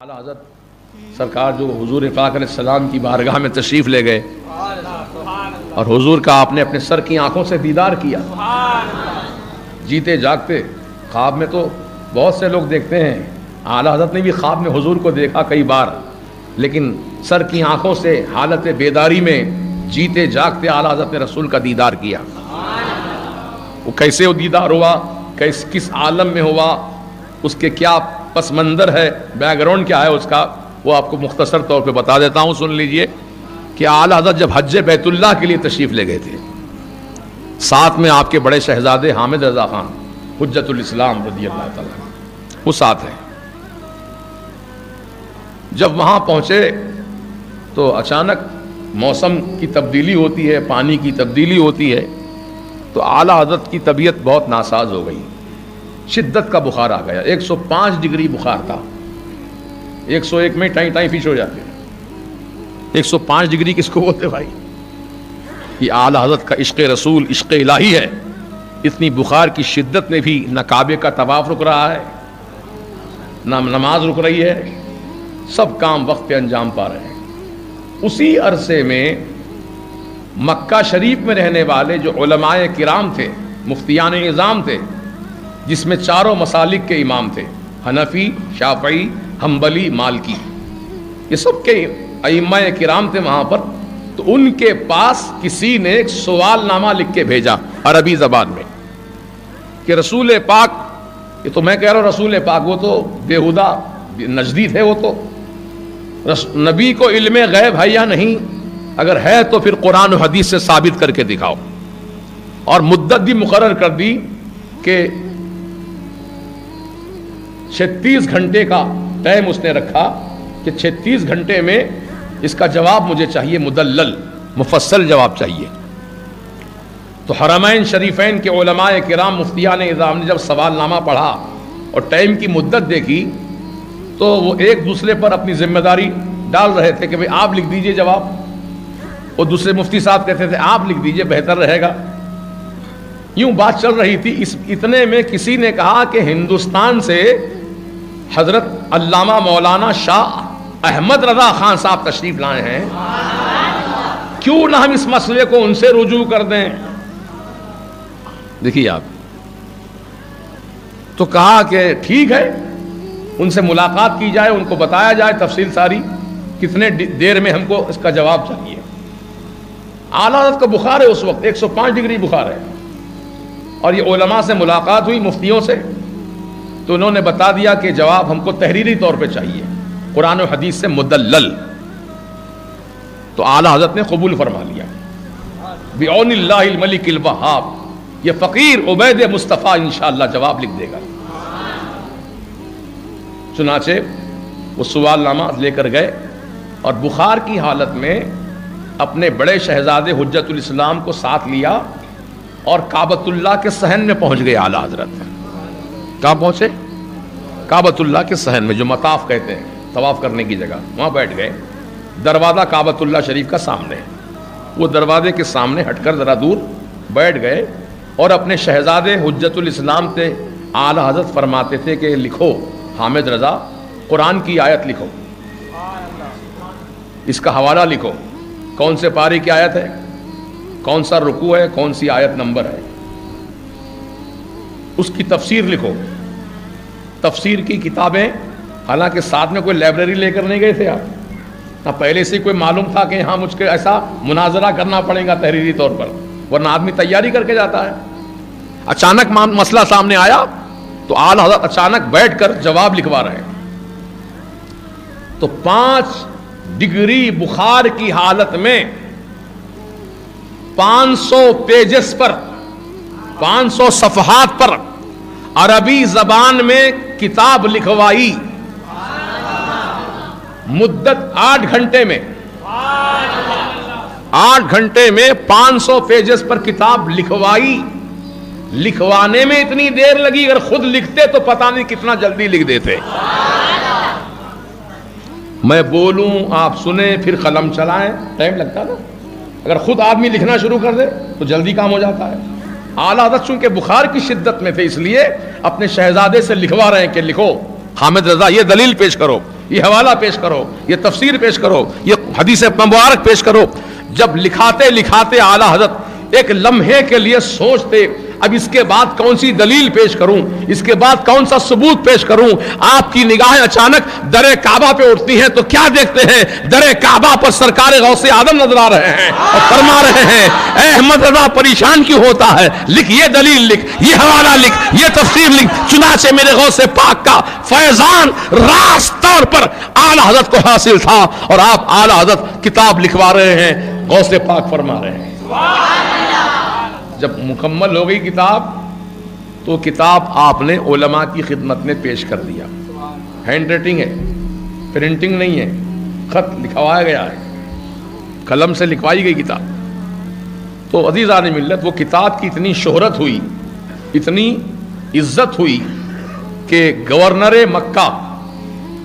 اعلیٰ حضرت سرکار جو حضور پاک علیہ السلام کی بارگاہ میں تشریف لے گئے اور حضور کا آپ نے اپنے سر کی آنکھوں سے دیدار کیا، جیتے جاگتے۔ خواب میں تو بہت سے لوگ دیکھتے ہیں، اعلیٰ حضرت نے بھی خواب میں حضور کو دیکھا کئی بار، لیکن سر کی آنکھوں سے حالت بیداری میں جیتے جاگتے اعلیٰ حضرت نے رسول کا دیدار کیا۔ وہ کیسے وہ دیدار ہوا، کس عالم میں ہوا، اس کے کیا پس منظر ہے، بیک گراؤنڈ کیا ہے اس کا، وہ آپ کو مختصر طور پہ بتا دیتا ہوں، سن لیجئے کہ اعلیٰ حضرت جب حج بیت اللہ کے لیے تشریف لے گئے تھے، ساتھ میں آپ کے بڑے شہزادے حامد رضا خان حجت الاسلام رضی اللہ تعالیٰ وہ ساتھ ہیں۔ جب وہاں پہنچے تو اچانک موسم کی تبدیلی ہوتی ہے، پانی کی تبدیلی ہوتی ہے، تو اعلیٰ حضرت کی طبیعت بہت ناساز ہو گئی، شدت کا بخار آ گیا، 105 ڈگری بخار تھا، 101 میں ٹائیں فش ہو جاتے، 105 ڈگری کس کو بولتے بھائی؟ یہ اعلیٰ حضرت کا عشق رسول، عشق الہی ہے۔ اتنی بخار کی شدت میں بھی نہ کعبے کا طواف رک رہا ہے، نہ نماز رک رہی ہے، سب کام وقت پہ انجام پا رہے ہیں۔ اسی عرصے میں مکہ شریف میں رہنے والے جو علماء کرام تھے، مفتیان نظام تھے، جس میں چاروں مسالک کے امام تھے، حنفی، شافعی، حنبلی، مالکی، یہ سب کے ائمہ کرام تھے وہاں پر، تو ان کے پاس کسی نے ایک سوال نامہ لکھ کے بھیجا عربی زبان میں کہ رسول پاک، یہ تو میں کہہ رہا ہوں رسول پاک، وہ تو بیہودہ نجدی تھے، وہ تو نبی کو علم غیب ہے یا نہیں، اگر ہے تو پھر قرآن و حدیث سے ثابت کر کے دکھاؤ، اور مدت بھی مقرر کر دی کہ 36 گھنٹے کا ٹائم اس نے رکھا کہ 36 گھنٹے میں اس کا جواب مجھے چاہیے، مدلل مفصل جواب چاہیے۔ تو حرمین شریفین کے علماء کرام مفتیان نظام نے جب سوال نامہ پڑھا اور ٹائم کی مدت دیکھی تو وہ ایک دوسرے پر اپنی ذمہ داری ڈال رہے تھے کہ بھئی آپ لکھ دیجئے جواب، اور دوسرے مفتی صاحب کہتے تھے آپ لکھ دیجئے بہتر رہے گا۔ یوں بات چل رہی تھی، اتنے میں کسی نے کہا کہ ہندوستان سے حضرت علامہ مولانا شاہ احمد رضا خان صاحب تشریف لائے ہیں، کیوں نہ ہم اس مسئلے کو ان سے رجوع کر دیں۔ دیکھیے آپ، تو کہا کہ ٹھیک ہے، ان سے ملاقات کی جائے، ان کو بتایا جائے تفصیل ساری، کتنے دیر میں ہم کو اس کا جواب چاہیے۔ اعلیٰ حضرت کا بخار ہے اس وقت، 105 ڈگری بخار ہے، اور یہ علماء سے ملاقات ہوئی، مفتیوں سے، تو انہوں نے بتا دیا کہ جواب ہم کو تحریری طور پہ چاہیے، قرآن و حدیث سے مدلل۔ تو اعلیٰ حضرت نے قبول فرما لیا، بعون اللہ الملک الوہاب، یہ فقیر عبید مصطفیٰ انشاءاللہ جواب لکھ دے گا۔ چنانچہ وہ سوال نامہ لے کر گئے اور بخار کی حالت میں اپنے بڑے شہزادے حجت الاسلام کو ساتھ لیا اور کعبۃ اللہ کے صحن میں پہنچ گئے اعلیٰ حضرت۔ کہاں پہنچے؟ کعبۃ اللہ کے صحن میں، جو مطاف کہتے ہیں، طواف کرنے کی جگہ، وہاں بیٹھ گئے۔ دروازہ کعبۃ اللہ شریف کا سامنے، وہ دروازے کے سامنے ہٹ کر ذرا دور بیٹھ گئے اور اپنے شہزادے حجت الاسلام سے اعلیٰ حضرت فرماتے تھے کہ لکھو حامد رضا، قرآن کی آیت لکھو، اس کا حوالہ لکھو، کون سے پارے کی آیت ہے، کون سا رکوع ہے، کون سی آیت نمبر ہے، اس کی تفسیر لکھو۔ تفسیر کی کتابیں، حالانکہ ساتھ میں کوئی لائبریری لے کر نہیں گئے تھے آپ، نہ پہلے سے کوئی معلوم تھا کہ یہاں مجھ کو ایسا مناظرہ کرنا پڑے گا تحریری طور پر، ورنہ آدمی تیاری کر کے جاتا ہے۔ اچانک مسئلہ سامنے آیا تو اعلیٰ حضرت اچانک بیٹھ کر جواب لکھوا رہے ہیں، تو 5 ڈگری بخار کی حالت میں 500 پیجز پر، 500 صفحات پر عربی زبان میں کتاب لکھوائی، مدت 8 گھنٹے میں، 8 گھنٹے میں 500 پیجز پر کتاب لکھوائی۔ لکھوانے میں اتنی دیر لگی، اگر خود لکھتے تو پتہ نہیں کتنا جلدی لکھ دیتے۔ میں بولوں، آپ سنیں، پھر قلم چلائیں، ٹائم لگتا نا، اگر خود آدمی لکھنا شروع کر دے تو جلدی کام ہو جاتا ہے۔ اعلیٰ حضرت چونکہ بخار کی شدت میں تھے، اس لیے اپنے شہزادے سے لکھوا رہے ہیں کہ لکھو حامد رضا، یہ دلیل پیش کرو یہ حوالہ پیش کرو، یہ تفسیر پیش کرو، یہ حدیث مبارک پیش کرو. جب لکھاتے لکھاتے اعلیٰ حضرت ایک لمحے کے لیے سوچتے اب اس کے بعد کون سی دلیل پیش کروں، اس کے بعد کون سا ثبوت پیش کروں، آپ کی نگاہیں اچانک در کعبہ پہ اٹھتی ہیں تو کیا دیکھتے ہیں؟ در کعبہ پر سرکار غوث اعظم نظر آ رہے ہیں اور فرما رہے ہیں اے احمد رضا پریشان کیوں ہوتا ہے، لکھ یہ دلیل، لکھ یہ حوالہ، لکھ یہ تفسیر لکھ. چنانچہ میرے غوث پاک کا فیضان راست طور پر اعلیٰ حضرت کو حاصل تھا اور آپ اعلیٰ حضرت کتاب لکھوا رہے ہیں. غوث پاک فرما رہے ہیں جب مکمل ہو گئی کتاب تو کتاب آپ نے علماء کی خدمت میں پیش کر دیا. ہینڈ رائٹنگ ہے، پرنٹنگ نہیں ہے، خط لکھوایا گیا ہے، قلم سے لکھوائی گئی کتاب. تو عزیزان ملت وہ کتاب کی اتنی شہرت ہوئی، اتنی عزت ہوئی کہ گورنر مکہ،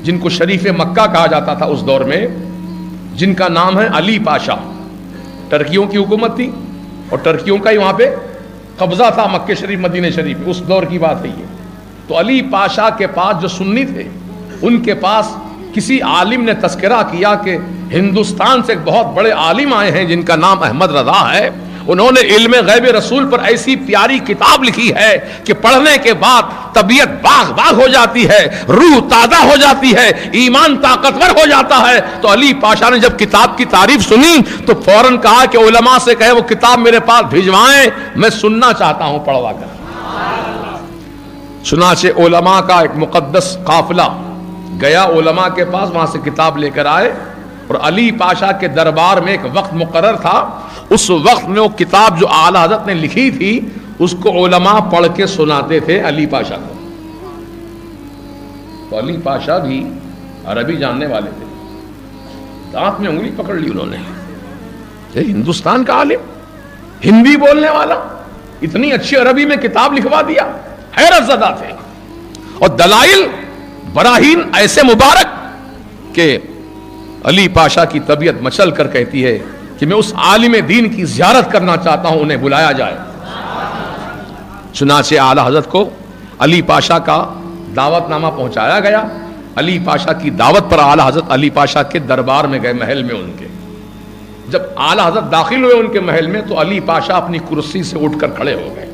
جن کو شریف مکہ کہا جاتا تھا اس دور میں، جن کا نام ہے علی پاشا، ٹرکیوں کی حکومت تھی اور ٹرکیوں کا ہی وہاں پہ قبضہ تھا مکہ شریف مدینہ شریف، اس دور کی بات ہے یہ. تو علی پاشا کے پاس جو سنی تھے ان کے پاس کسی عالم نے تذکرہ کیا کہ ہندوستان سے ایک بہت بڑے عالم آئے ہیں جن کا نام احمد رضا ہے، انہوں نے علم غیب رسول پر ایسی پیاری کتاب لکھی ہے کہ پڑھنے کے بعد طبیعت باغ باغ ہو جاتی ہے، روح تازہ ہو جاتی ہے، ایمان طاقتور ہو جاتا ہے. تو علی پاشا نے جب کتاب کی تعریف سنی تو فوراً کہا کہ علماء سے کہے وہ کتاب میرے پاس بھیجوائیں، میں سننا چاہتا ہوں پڑھوا کر. چنانچہ علماء کا ایک مقدس قافلہ گیا علماء کے پاس، وہاں سے کتاب لے کر آئے اور علی پاشا کے دربار میں ایک وقت مقرر تھا، اس وقت میں وہ کتاب جو اعلیٰ حضرت نے لکھی تھی اس کو علماء پڑھ کے سناتے تھے علی پاشا کو. تو علی پاشا بھی عربی جاننے والے تھے، دانت میں انگلی پکڑ لی انہوں نے، یہ ہندوستان کا عالم، ہندی بولنے والا، اتنی اچھی عربی میں کتاب لکھوا دیا. حیرت زدہ تھے اور دلائل براہین ایسے مبارک کہ علی پاشا کی طبیعت مچل کر کہتی ہے کہ میں اس عالم دین کی زیارت کرنا چاہتا ہوں، انہیں بلایا جائے. چنانچہ اعلیٰ حضرت کو علی پاشا کا دعوت نامہ پہنچایا گیا. علی پاشا کی دعوت پر اعلیٰ حضرت علی پاشا کے دربار میں گئے، محل میں ان کے. جب اعلیٰ حضرت داخل ہوئے ان کے محل میں تو علی پاشا اپنی کرسی سے اٹھ کر کھڑے ہو گئے،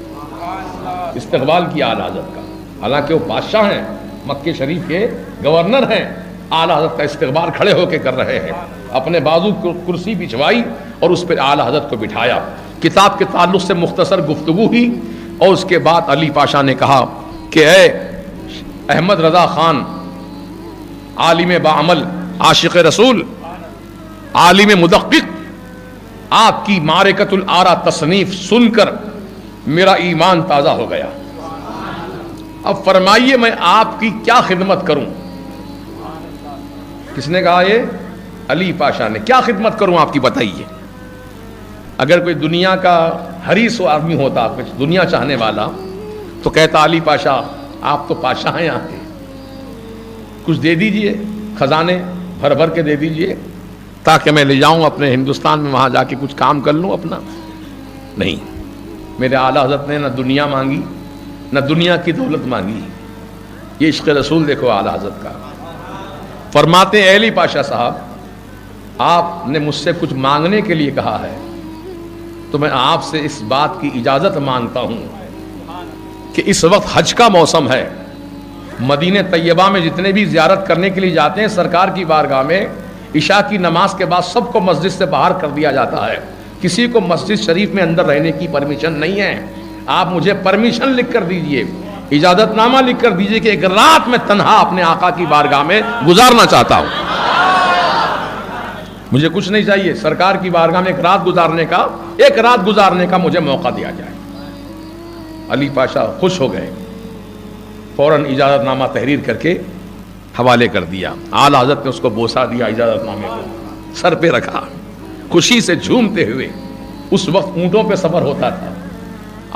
استقبال کیا اعلیٰ حضرت کا. حالانکہ وہ بادشاہ ہیں، مکہ شریف کے گورنر ہیں، اعلیٰ حضرت کا استقبال کھڑے ہو کے کر رہے ہیں. اپنے بازو کو کرسی بچھوائی اور اس پر اعلیٰ حضرت کو بٹھایا. کتاب کے تعلق سے مختصر گفتگو ہوئی اور اس کے بعد علی پاشا نے کہا کہ اے احمد رضا خان، عالم باعمل، عاشق رسول، عالم مدقق، آپ کی معرکۃ الآرا تصنیف سن کر میرا ایمان تازہ ہو گیا. اب فرمائیے میں آپ کی کیا خدمت کروں؟ کس نے کہا؟ یہ علی پاشا نے. کیا خدمت کروں آپ کی بتائیے. اگر کوئی دنیا کا حریص و آدمی ہوتا، کچھ دنیا چاہنے والا، تو کہتا علی پاشا آپ تو پاشا ہیں یہاں کے، کچھ دے دیجئے، خزانے بھر بھر کے دے دیجئے تاکہ میں لے جاؤں اپنے ہندوستان میں، وہاں جا کے کچھ کام کر لوں اپنا. نہیں، میرے اعلیٰ حضرت نے نہ دنیا مانگی نہ دنیا کی دولت مانگی. یہ عشق رسول دیکھو اعلیٰ حضرت کا. فرماتے ہیں علی پاشا صاحب، آپ نے مجھ سے کچھ مانگنے کے لیے کہا ہے تو میں آپ سے اس بات کی اجازت مانگتا ہوں کہ اس وقت حج کا موسم ہے. مدینہ طیبہ میں جتنے بھی زیارت کرنے کے لیے جاتے ہیں سرکار کی بارگاہ میں، عشاء کی نماز کے بعد سب کو مسجد سے باہر کر دیا جاتا ہے. کسی کو مسجد شریف میں اندر رہنے کی پرمیشن نہیں ہے. آپ مجھے پرمیشن لکھ کر دیجئے، اجازت نامہ لکھ کر دیجئے کہ ایک رات میں تنہا اپنے آقا کی بارگاہ میں گزارنا چاہتا ہوں. مجھے کچھ نہیں چاہیے، سرکار کی بارگاہ میں ایک رات گزارنے کا مجھے موقع دیا جائے. علی پاشا خوش ہو گئے، فوراً اجازت نامہ تحریر کر کے حوالے کر دیا. اعلیٰ حضرت نے اس کو بوسہ دیا، اجازت نامے کو سر پہ رکھا، خوشی سے جھومتے ہوئے. اس وقت اونٹوں پہ سفر ہوتا تھا.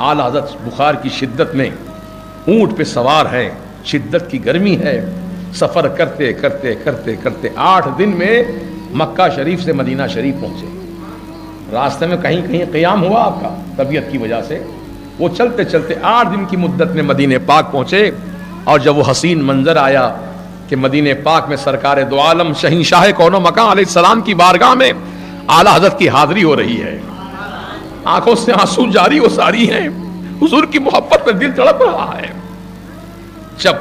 اعلیٰ حضرت بخار کی شدت میں اونٹ پہ سوار ہیں، شدت کی گرمی ہے، سفر کرتے کرتے کرتے کرتے 8 دن میں مکہ شریف سے مدینہ شریف پہنچے. راستے میں کہیں کہیں قیام ہوا آپ کا طبیعت کی وجہ سے. وہ چلتے چلتے 8 دن کی مدت میں مدینہ پاک پہنچے. اور جب وہ حسین منظر آیا کہ مدینہ پاک میں سرکار دو عالم شہنشاہ کون و مکان علیہ السلام کی بارگاہ میں اعلیٰ حضرت کی حاضری ہو رہی ہے. آنکھوں سے آنسو جاری و ساری ہیں, حضور کی محبت میں دل تڑپ رہا ہے. جب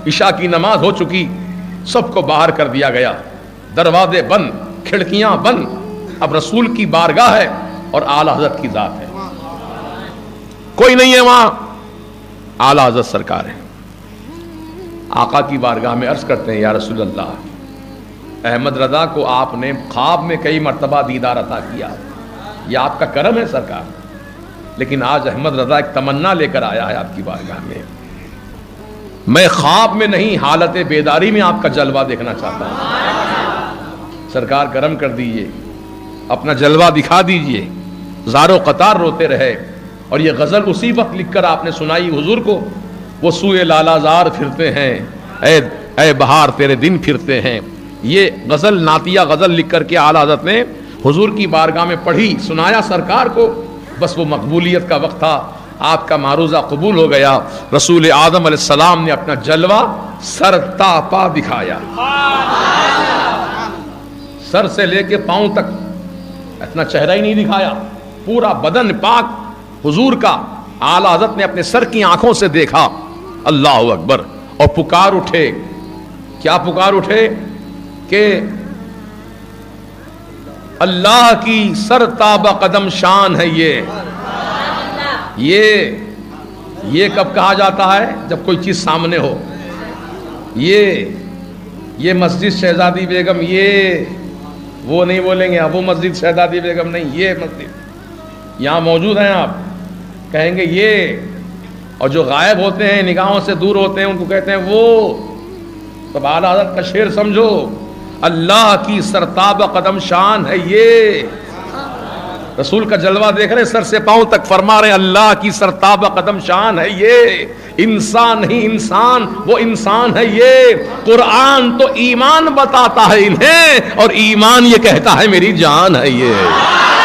عشاء کی نماز ہو چکی, سب کو باہر کر دیا گیا, دروازے بند, کھڑکیاں بند. اب رسول کی بارگاہ ہے اور اعلیٰ حضرت کی ذات ہے, کوئی نہیں ہے وہاں, اعلیٰ حضرت سرکار ہے. آقا کی بارگاہ میں عرض کرتے ہیں یا رسول اللہ, احمد رضا کو آپ نے خواب میں کئی مرتبہ دیدار عطا کیا, یہ آپ کا کرم ہے سرکار, لیکن آج احمد رضا ایک تمنا لے کر آیا ہے آپ کی بارگاہ میں. میں خواب میں نہیں, حالت بیداری میں آپ کا جلوہ دیکھنا چاہتا ہوں. سرکار کرم کر دیجئے, اپنا جلوہ دکھا دیجئے. زارو قطار روتے رہے, اور یہ غزل اسی وقت لکھ کر آپ نے سنائی حضور کو. وہ سوئے لالا زار پھرتے ہیں, اے بہار تیرے دن پھرتے ہیں. یہ غزل نعتیہ غزل لکھ کر کے اعلیٰ حضرت نے حضور کی بارگاہ میں پڑھی, سنایا سرکار کو. بس وہ مقبولیت کا وقت تھا, آپ کا معروضہ قبول ہو گیا. رسول اعظم علیہ السلام نے اپنا جلوہ سر تا پا دکھایا, سر سے لے کے پاؤں تک اتنا چہرہ ہی نہیں دکھایا, پورا بدن پاک حضور کا اعلیٰ حضرت نے اپنے سر کی آنکھوں سے دیکھا. اللہ اکبر. اور پکار اٹھے, کیا پکار اٹھے کہ اللہ کی سر تابہ قدم شان ہے. یہ کب کہا جاتا ہے؟ جب کوئی چیز سامنے ہو. یہ مسجد شہزادی بیگم, یہ وہ نہیں بولیں گے, وہ مسجد شہزادی بیگم نہیں, یہ مسجد یہاں موجود ہیں. آپ کہیں گے یہ, اور جو غائب ہوتے ہیں نگاہوں سے دور ہوتے ہیں ان کو کہتے ہیں وہ. تب اعلیٰ حضرت کا شعر سمجھو, اللہ کی سرتاب قدم شان ہے یہ. رسول کا جلوہ دیکھ رہے سر سے پاؤں تک, فرما رہے اللہ کی سرتاب قدم شان ہے یہ. انسان نہیں انسان, وہ انسان ہے یہ. قرآن تو ایمان بتاتا ہے انہیں, اور ایمان یہ کہتا ہے میری جان ہے یہ.